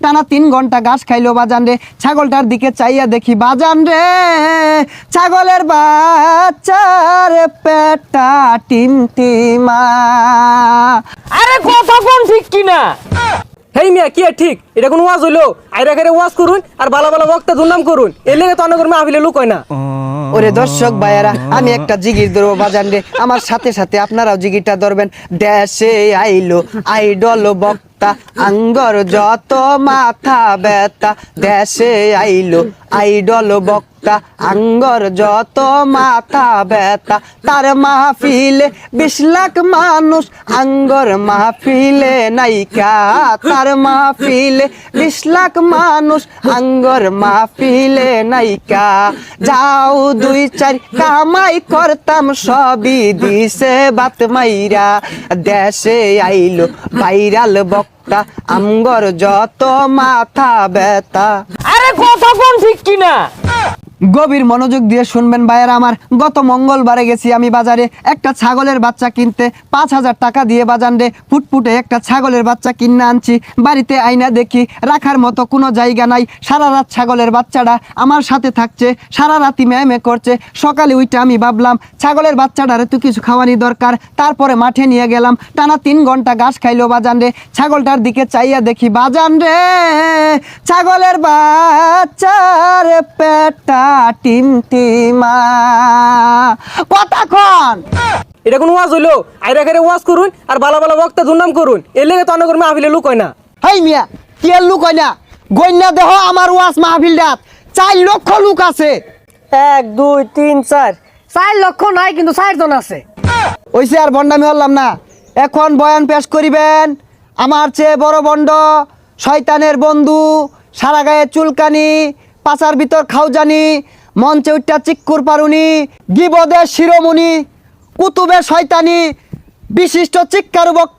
টানা 3 ঘন্টা ঘাস খাইলো বাজান রে। ছাগলটার দিকে চাইয়া দেখি বাজান রে, ছাগলের বাচ্চার পেটটা টিমটিমা। আরে কথা কোন ঠিক কিনা? হেই মিয়া কি ঠিক? এটা কোন ওয়াজ হইলো? আইরা করে ওয়াজ করুন আর বালা বালা বক্তা দুর্নাম করুন, এর লেগে তো অন্য করে মাহফিলে লোক হয় না। ওরে দর্শক ভাইয়ারা, আমি একটা জিগির ধরবো বাজান রে, আমার সাথে সাথে আপনারাও জিগিরটা ধরবেন। দেশে আইলো আইডল বক্তা, আঙ্গর যত মাথা ব্যথা। দেশে আইলো আইডল বক্তা, আঙ্গর যত মাথা ব্যথা। তার মাহফিলে 20 লাখ মানুষ, আঙ্গর মাহফিলে নাইকা। তার মাহফিলে 20 লাখ মানুষ, আঙ্গর মাহফিলে নাইকা। যাও 2-4 কামাই করতাম, সবই দিছে বাত মাইরা। দেশে আইলো ভাইরাল বক্তা, আঙ্গর যত মাথা ব্যথা। আরে কথা কোন ঠিক কিনা? গভীর মনোযোগ দিয়ে শুনবেন ভাইয়েরা আমার। গত মঙ্গলবারে গেছি আমি বাজারে একটা ছাগলের বাচ্চা কিনতে। 5000 টাকা দিয়ে বাজান রে ফুটফুটে একটা ছাগলের বাচ্চা কিনে আনছি। বাড়িতে আইনা দেখি রাখার মতো কোনো জায়গা নাই। সারা রাত ছাগলের বাচ্চাটা আমার সাথে থাকছে, সারা রাতি ম্যামে করছে। সকালে উইটা আমি ভাবলাম ছাগলের বাচ্চাটারে তো কিছু খাওয়ানি দরকার। তারপরে মাঠে নিয়ে গেলাম, টানা 3 ঘন্টা ঘাস খাইলো বাজান রে। ছাগলটার দিকে চাইয়া দেখি বাজান রে, ছাগলের বাচ্চার পেটটা টিমটিমা। কতক্ষণ? এটা কোন ওয়াজ হইলো? আইরা করে ওয়াজ করুন আর বালা বালা বক্তা দুর্নাম করুন, এর লেগে তো অন্য করে মাহফিলে লোক হয় না। হেই মিয়া কি এর লুক হয় না? গইনা দেহ আমার ওয়াজ মাহফিলটাত 4 লক্ষ লোক আছে। 1 2 3 4 4 লক্ষ নাই, কিন্তু 4 জন আছে। ওইসে আর বন্ডামি হলাম না। এখন বয়ান পেশ করিবেন আমার চেয়ে বড় বন্ড, শয়তানের বন্ধু, সারা গায়ে চুলকানি, পাচার ভিতর খাওজানি, মঞ্চে উঠটা চিক্কুর পারুনি, গিবদের শিরোমণি, কুতুবের শয়তানি, বিশিষ্ট চিক্কারু বক্তা